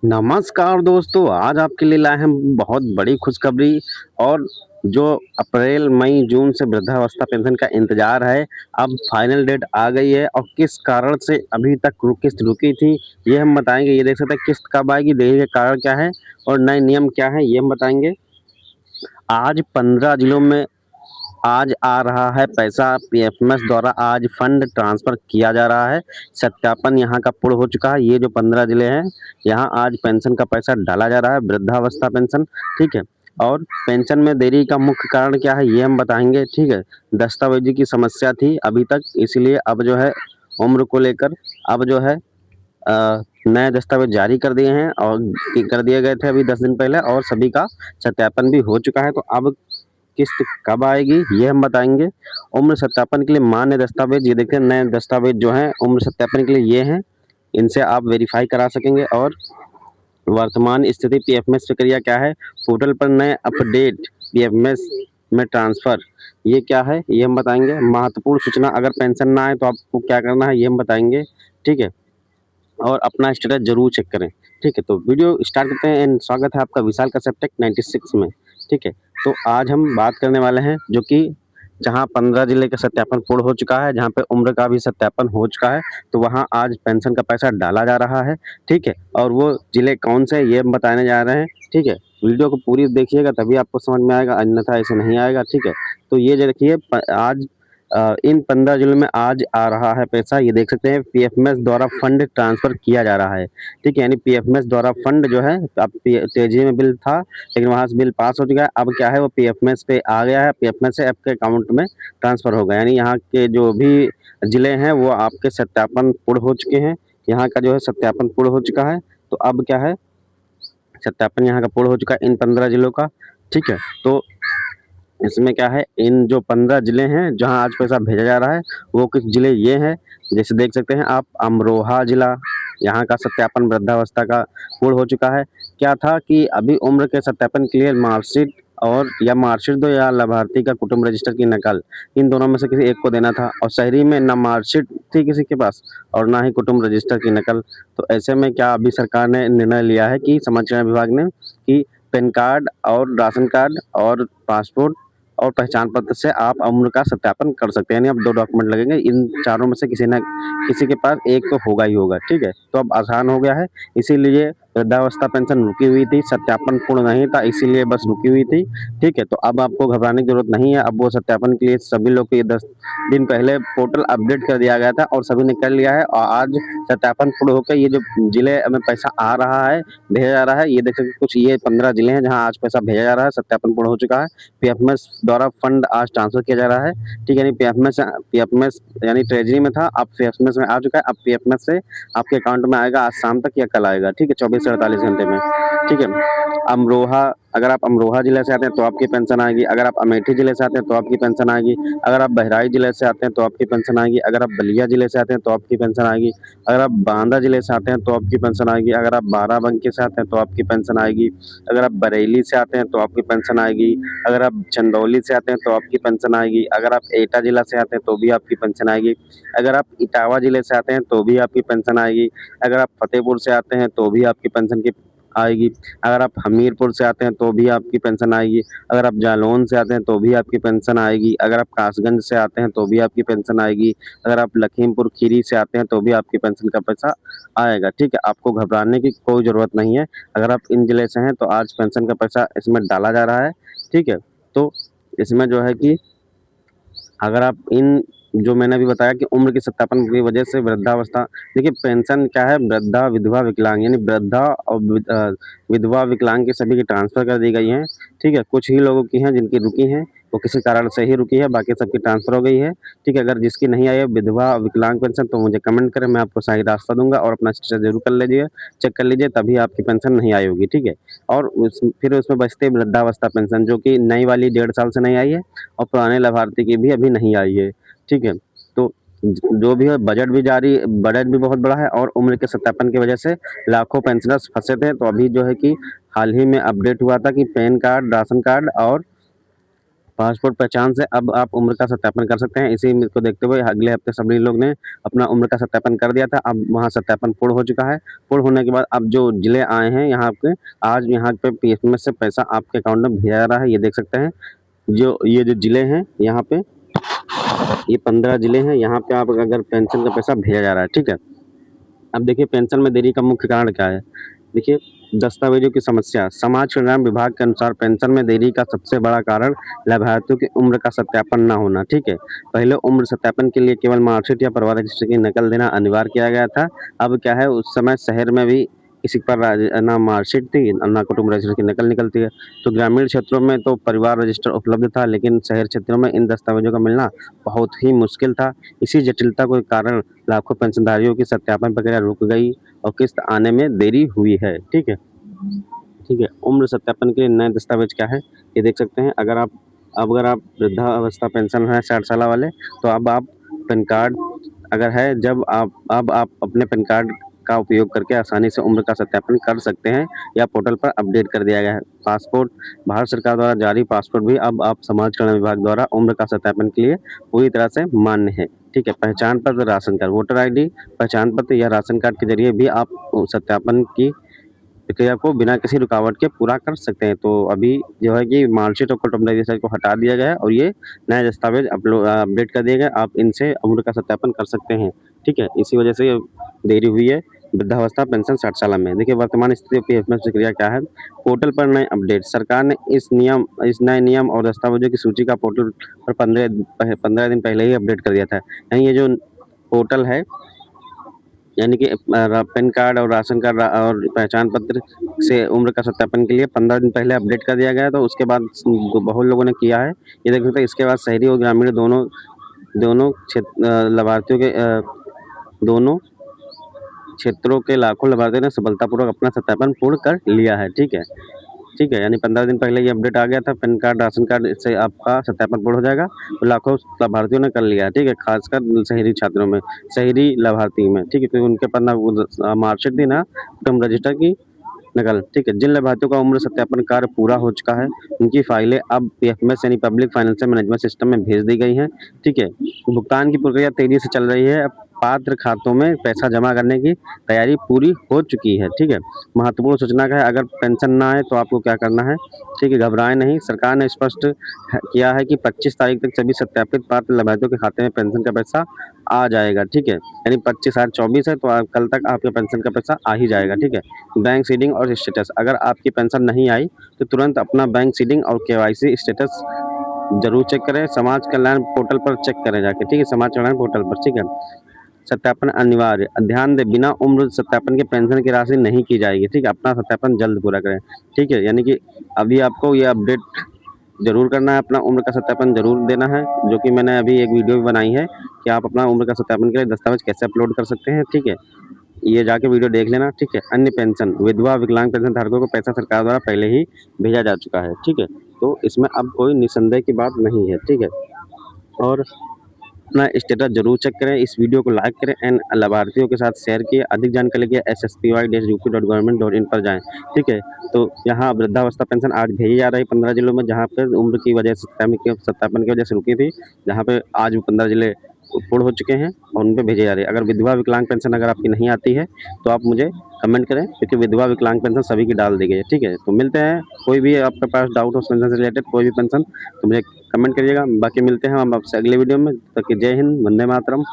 नमस्कार दोस्तों, आज आपके लिए लाए हैं बहुत बड़ी खुशखबरी। और जो अप्रैल, मई, जून से वृद्धावस्था पेंशन का इंतज़ार है, अब फाइनल डेट आ गई है और किस कारण से अभी तक किस्त रुकी थी, ये हम बताएँगे। ये देख सकते हैं किस्त कब आएगी, देरी का कारण क्या है और नए नियम क्या हैं, ये हम बताएँगे। आज 15 जिलों में आज आ रहा है पैसा, पीएफएमएस द्वारा आज फंड ट्रांसफर किया जा रहा है। सत्यापन यहाँ का पूर्ण हो चुका है। ये जो 15 जिले हैं, यहाँ आज पेंशन का पैसा डाला जा रहा है, वृद्धावस्था पेंशन, ठीक है। और पेंशन में देरी का मुख्य कारण क्या है, ये हम बताएंगे, ठीक है। दस्तावेजी की समस्या थी अभी तक, इसलिए अब जो है उम्र को लेकर अब जो है नए दस्तावेज जारी कर दिए हैं और कर दिए गए थे अभी 10 दिन पहले, और सभी का सत्यापन भी हो चुका है। तो अब किस्त कब आएगी, ये हम बताएँगे। उम्र सत्यापन के लिए मान्य दस्तावेज़, ये देखिए नए दस्तावेज़ जो हैं उम्र सत्यापन के लिए ये हैं। इनसे आप वेरीफ़ाई करा सकेंगे। और वर्तमान स्थिति पीएफएमएस प्रक्रिया क्या है, पोर्टल पर नए अपडेट पीएफएमएस में ट्रांसफ़र, ये क्या है, ये हम बताएँगे। महत्वपूर्ण सूचना, अगर पेंशन ना आए तो आपको क्या करना है, ये हम बताएँगे, ठीक है। और अपना स्टेटस ज़रूर चेक करें, ठीक है। तो वीडियो स्टार्ट करते हैं एंड स्वागत है आपका विशाल कश्यप टेक 96 में, ठीक है। तो आज हम बात करने वाले हैं जो कि जहाँ 15 जिले का सत्यापन पूर्ण हो चुका है, जहाँ पे उम्र का भी सत्यापन हो चुका है, तो वहाँ आज पेंशन का पैसा डाला जा रहा है, ठीक है। और वो जिले कौन से, ये हम बताने जा रहे हैं, ठीक है। वीडियो को पूरी देखिएगा तभी आपको समझ में आएगा, अन्यथा ऐसे नहीं आएगा, ठीक है। तो ये जो देखिए आज इन 15 जिलों में आज आ रहा है पैसा, ये देख सकते हैं पीएफएमएस द्वारा फंड ट्रांसफ़र किया जा रहा है, ठीक है। यानी पीएफएमएस द्वारा फंड जो है, अब तेजी में बिल था लेकिन वहाँ से बिल पास हो चुका है। अब क्या है, वो पीएफएमएस पे आ गया है, पीएफएमएस से आपके अकाउंट में ट्रांसफ़र होगा। यानी यहाँ के जो भी जिले हैं वो आपके सत्यापन पूर्ण हो चुके हैं। यहाँ का जो है सत्यापन पूर्ण हो चुका है। तो अब क्या है, सत्यापन यहाँ का पूर्ण हो चुका है इन 15 जिलों का, ठीक है। तो इसमें क्या है, इन जो 15 जिले हैं जहाँ आज पैसा भेजा जा रहा है, वो कुछ जिले ये हैं, जैसे देख सकते हैं आप, अमरोहा जिला, यहाँ का सत्यापन वृद्धावस्था का पूर्ण हो चुका है। क्या था कि अभी उम्र के सत्यापन के लिए मार्कशीट और या मार्कशीट दो या लाभार्थी का कुटुंब रजिस्टर की नकल, इन दोनों में से किसी एक को देना था। और शहरी में ना मार्कशीट थी किसी के पास और ना ही कुटुंब रजिस्टर की नकल। तो ऐसे में क्या अभी सरकार ने निर्णय लिया है कि समाचार विभाग ने कि पैन कार्ड और राशन कार्ड और पासपोर्ट और पहचान पत्र से आप उम्र का सत्यापन कर सकते हैं। यानी अब 2 डॉक्यूमेंट लगेंगे, इन चारों में से किसी न किसी के पास एक तो होगा ही होगा, ठीक है। तो अब आसान हो गया है, इसीलिए वृद्धावस्था पेंशन रुकी हुई थी, सत्यापन पूर्ण नहीं था, इसीलिए बस रुकी हुई थी, ठीक है। तो अब आपको घबराने की ज़रूरत नहीं है। अब वो सत्यापन के लिए सभी लोग को ये 10 दिन पहले पोर्टल अपडेट कर दिया गया था और सभी ने कर लिया है। और आज सत्यापन पूर्ण होकर ये जो जिले में पैसा आ रहा है, भेजा जा रहा है, ये देख सकते हैं कुछ ये 15 जिले हैं जहाँ आज पैसा भेजा जा रहा है, सत्यापन पूर्ण हो चुका है। पीएफएमएस द्वारा फंड आज ट्रांसफर किया जा रहा है, ठीक है। यानी पीएफएमएस यानी ट्रेजरी में था, अब पीएफएमएस में आ चुका है। अब पीएफएमएस से आपके अकाउंट में आएगा आज शाम तक या कल आएगा, ठीक है, 24 से 48 घंटे में, ठीक है। अमरोहा, अगर आप अमरोहा जिले से आते हैं तो आपकी पेंशन आएगी। अगर आप अमेठी जिले से आते हैं तो आपकी पेंशन आएगी। अगर आप बहराइच जिले से आते हैं तो आपकी पेंशन आएगी। अगर आप बलिया जिले से आते हैं तो आपकी पेंशन आएगी। अगर आप बांदा जिले से आते हैं तो आपकी पेंशन आएगी। अगर आप बाराबंकी से आते हैं तो आपकी पेंशन आएगी। अगर आप बरेली से आते हैं तो आपकी पेंशन आएगी। अगर आप चंदौली से आते हैं तो आपकी पेंशन आएगी। अगर आप एटा जिला से आते हैं तो भी आपकी पेंशन आएगी। अगर आप इटावा जिले से आते हैं तो भी आपकी पेंशन आएगी। अगर आप फतेहपुर से आते हैं तो भी आपकी पेंशन की आएगी। अगर आप हमीरपुर से आते हैं तो भी आपकी पेंशन आएगी। अगर आप जालौन से आते हैं तो भी आपकी पेंशन आएगी। अगर आप कासगंज से आते हैं तो भी आपकी पेंशन आएगी। अगर आप लखीमपुर खीरी से आते हैं तो भी आपकी पेंशन का पैसा आएगा, ठीक है। आपको घबराने की कोई ज़रूरत नहीं है। अगर आप इन जिले से हैं तो आज पेंशन का पैसा इसमें डाला जा रहा है, ठीक है। तो इसमें जो है कि अगर आप इन जो मैंने अभी बताया कि उम्र के सत्यापन की वजह से वृद्धावस्था, देखिए पेंशन क्या है, वृद्धा, विधवा, विकलांग, यानी वृद्धा और विधवा, विकलांग की सभी की ट्रांसफ़र कर दी गई हैं, ठीक है। कुछ ही लोगों की हैं जिनकी रुकी हैं, वो किसी कारण से ही रुकी है, बाकी सबकी ट्रांसफ़र हो गई है, ठीक है। अगर जिसकी नहीं आई है विधवा और विकलांग पेंशन तो मुझे कमेंट करें, मैं आपको सही रास्ता दूँगा। और अपना स्टेटस ज़रूर कर लीजिए, चेक कर लीजिए, तभी आपकी पेंशन नहीं आई होगी, ठीक है। और फिर उसमें बचती है वृद्धावस्था पेंशन, जो कि नई वाली 1.5 साल से नहीं आई है और पुराने लाभार्थी की भी अभी नहीं आई है, ठीक है। तो जो भी है, बजट भी बहुत बड़ा है और उम्र के सत्यापन की वजह से लाखों पेंशनर्स फँसे थे। तो अभी जो है कि हाल ही में अपडेट हुआ था कि पैन कार्ड, राशन कार्ड और पासपोर्ट पहचान से अब आप उम्र का सत्यापन कर सकते हैं। इसी को देखते हुए अगले हफ्ते सभी लोग ने अपना उम्र का सत्यापन कर दिया था। अब वहाँ सत्यापन पूर्ण हो चुका है। पूर्ण होने के बाद अब जो जिले आए हैं यहाँ पे, आज यहाँ पे पीएफएमएस से पैसा आपके अकाउंट में भेजा जा रहा है। ये देख सकते हैं, जो ये जो जिले हैं यहाँ पे, ये 15 जिले हैं। यहाँ पे आप अगर पेंशन का पैसा भेजा जा रहा है, ठीक है। अब देखिए पेंशन में देरी का मुख्य कारण क्या है? देखिए, दस्तावेजों की समस्या। समाज कल्याण विभाग के अनुसार पेंशन में देरी का सबसे बड़ा कारण लाभार्थियों की उम्र का सत्यापन न होना, ठीक है। पहले उम्र सत्यापन के लिए केवल मार्कशीट या परिवार रजिस्टर की नकल देना अनिवार्य किया गया था। अब क्या है, उस समय शहर में भी किसी पर ना मार्कशीट थी और ना कुटुंब रजिस्टर की नकल निकलती है। तो ग्रामीण क्षेत्रों में तो परिवार रजिस्टर उपलब्ध था, लेकिन शहर क्षेत्रों में इन दस्तावेजों का मिलना बहुत ही मुश्किल था। इसी जटिलता के कारण लाखों पेंशनधारियों की सत्यापन प्रक्रिया रुक गई और किस्त आने में देरी हुई है, ठीक है। ठीक है, उम्र सत्यापन के नए दस्तावेज क्या है, ये देख सकते हैं। अगर आप वृद्धावस्था पेंशन है 60 साल वाले, तो अब आप पैन कार्ड अगर है, जब अब आप अपने पैन कार्ड का उपयोग करके आसानी से उम्र का सत्यापन कर सकते हैं या पोर्टल पर अपडेट कर दिया गया है। पासपोर्ट, भारत सरकार द्वारा जारी पासपोर्ट भी अब आप समाज कल्याण विभाग द्वारा उम्र का सत्यापन के लिए पूरी तरह से मान्य है, ठीक है। पहचान पत्र, राशन कार्ड, वोटर आईडी, पहचान पत्र या राशन कार्ड के जरिए भी आप सत्यापन की प्रक्रिया को बिना किसी रुकावट के पूरा कर सकते हैं। तो अभी जो है कि मार्कशीट और कुटुंब रजिस्टर को हटा दिया गया है और ये नए दस्तावेज अपडेट कर दिए गए। आप इनसे उम्र का सत्यापन कर सकते हैं, ठीक है। इसी वजह से ये देरी हुई है वृद्धावस्था पेंशन 60 साल में। देखिए वर्तमान स्थिति पीएफएमएस प्रक्रिया क्या है। पोर्टल पर नए अपडेट। सरकार ने इस नए नियम और दस्तावेजों की सूची का पोर्टल पर 15 दिन पहले ही अपडेट कर दिया था। यानी ये जो पोर्टल है, यानी कि पैन कार्ड और राशन कार्ड और पहचान पत्र से उम्र का सत्यापन के लिए 15 दिन पहले अपडेट कर दिया गया। तो उसके बाद बहुत लोगों ने किया है, ये देख सकते हैं। इसके बाद शहरी और ग्रामीण दोनों दोनों क्षेत्र लाभार्थियों के दोनों क्षेत्रों के लाखों लाभार्थियों ने सफलतापूर्वक अपना सत्यापन पूर्ण कर लिया है, ठीक है। ठीक है, यानी 15 दिन पहले ये अपडेट आ गया था। पैन कार्ड, राशन कार्ड से आपका सत्यापन पूर्ण हो जाएगा और लाखों लाभार्थियों ने कर लिया है, ठीक है। खासकर शहरी छात्रों में, शहरी लाभार्थी में, ठीक है, क्योंकि उनके पास ना वो मार्कशीट थी, ना टर्म रजिस्टर की नकल, ठीक है। जिन लाभार्थियों का उम्र सत्यापन कार्य पूरा हो चुका है, उनकी फाइलें अब पीएफएमएस यानी पब्लिक फाइनेंशियल मैनेजमेंट सिस्टम में भेज दी गई हैं, ठीक है। भुगतान की प्रक्रिया तेजी से चल रही है। अब पात्र खातों में पैसा जमा करने की तैयारी पूरी हो चुकी है, ठीक है। महत्वपूर्ण सूचना क्या है, अगर पेंशन ना आए तो आपको क्या करना है, ठीक है। घबराएं नहीं, सरकार ने स्पष्ट किया है कि 25 तारीख तक सभी सत्यापित पात्र लाभार्थियों के खाते में पेंशन का पैसा आ जाएगा, ठीक है। यानी 25 आज 24 है, तो कल तक आपके पेंशन का पैसा आ ही जाएगा, ठीक है। बैंक सीडिंग और स्टेटस। अगर आपकी पेंशन नहीं आई तो तुरंत अपना बैंक सीडिंग और केवाईसी स्टेटस जरूर चेक करें। समाज कल्याण पोर्टल पर चेक करें जाके, ठीक है, समाज कल्याण पोर्टल पर, ठीक है। सत्यापन अनिवार्य। ध्यान दें, बिना उम्र सत्यापन के पेंशन की राशि नहीं की जाएगी, ठीक है। अपना सत्यापन जल्द पूरा करें, ठीक है। यानी कि अभी आपको ये अपडेट जरूर करना है, अपना उम्र का सत्यापन जरूर देना है, जो कि मैंने अभी एक वीडियो भी बनाई है कि आप अपना उम्र का सत्यापन के लिए दस्तावेज कैसे अपलोड कर सकते हैं, ठीक है। ये जाके वीडियो देख लेना, ठीक है। अन्य पेंशन, विधवा विकलांग पेंशन धारकों को पैसा सरकार द्वारा पहले ही भेजा जा चुका है, ठीक है। तो इसमें अब कोई निसंदेह की बात नहीं है, ठीक है। और अपना स्टेटस जरूर चेक करें, इस वीडियो को लाइक करें एंड लाभार्थियों के साथ शेयर किए। अधिक जानकारी के लिए sspy-up.government.in पर जाएं, ठीक है। तो यहाँ वृद्धावस्था पेंशन आज भेजी जा रही है 15 जिलों में, जहाँ पर उम्र की वजह से सत्यापन की वजह से रुकी थी, जहाँ पे आज 15 जिले पूर्ण हो चुके हैं और उन पे भेजे जा रहे हैं। अगर विधवा विकलांग पेंशन अगर आपकी नहीं आती है तो आप मुझे कमेंट करें, क्योंकि विधवा विकलांग पेंशन सभी की डाल दी गई है, ठीक है। तो मिलते हैं, कोई भी आपके पास डाउट हो पेंशन से रिलेटेड, कोई भी पेंशन, तो मुझे कमेंट करिएगा। बाकी मिलते हैं हम आपसे अगले वीडियो में। तब तक के जय हिंद, वंदे मातरम।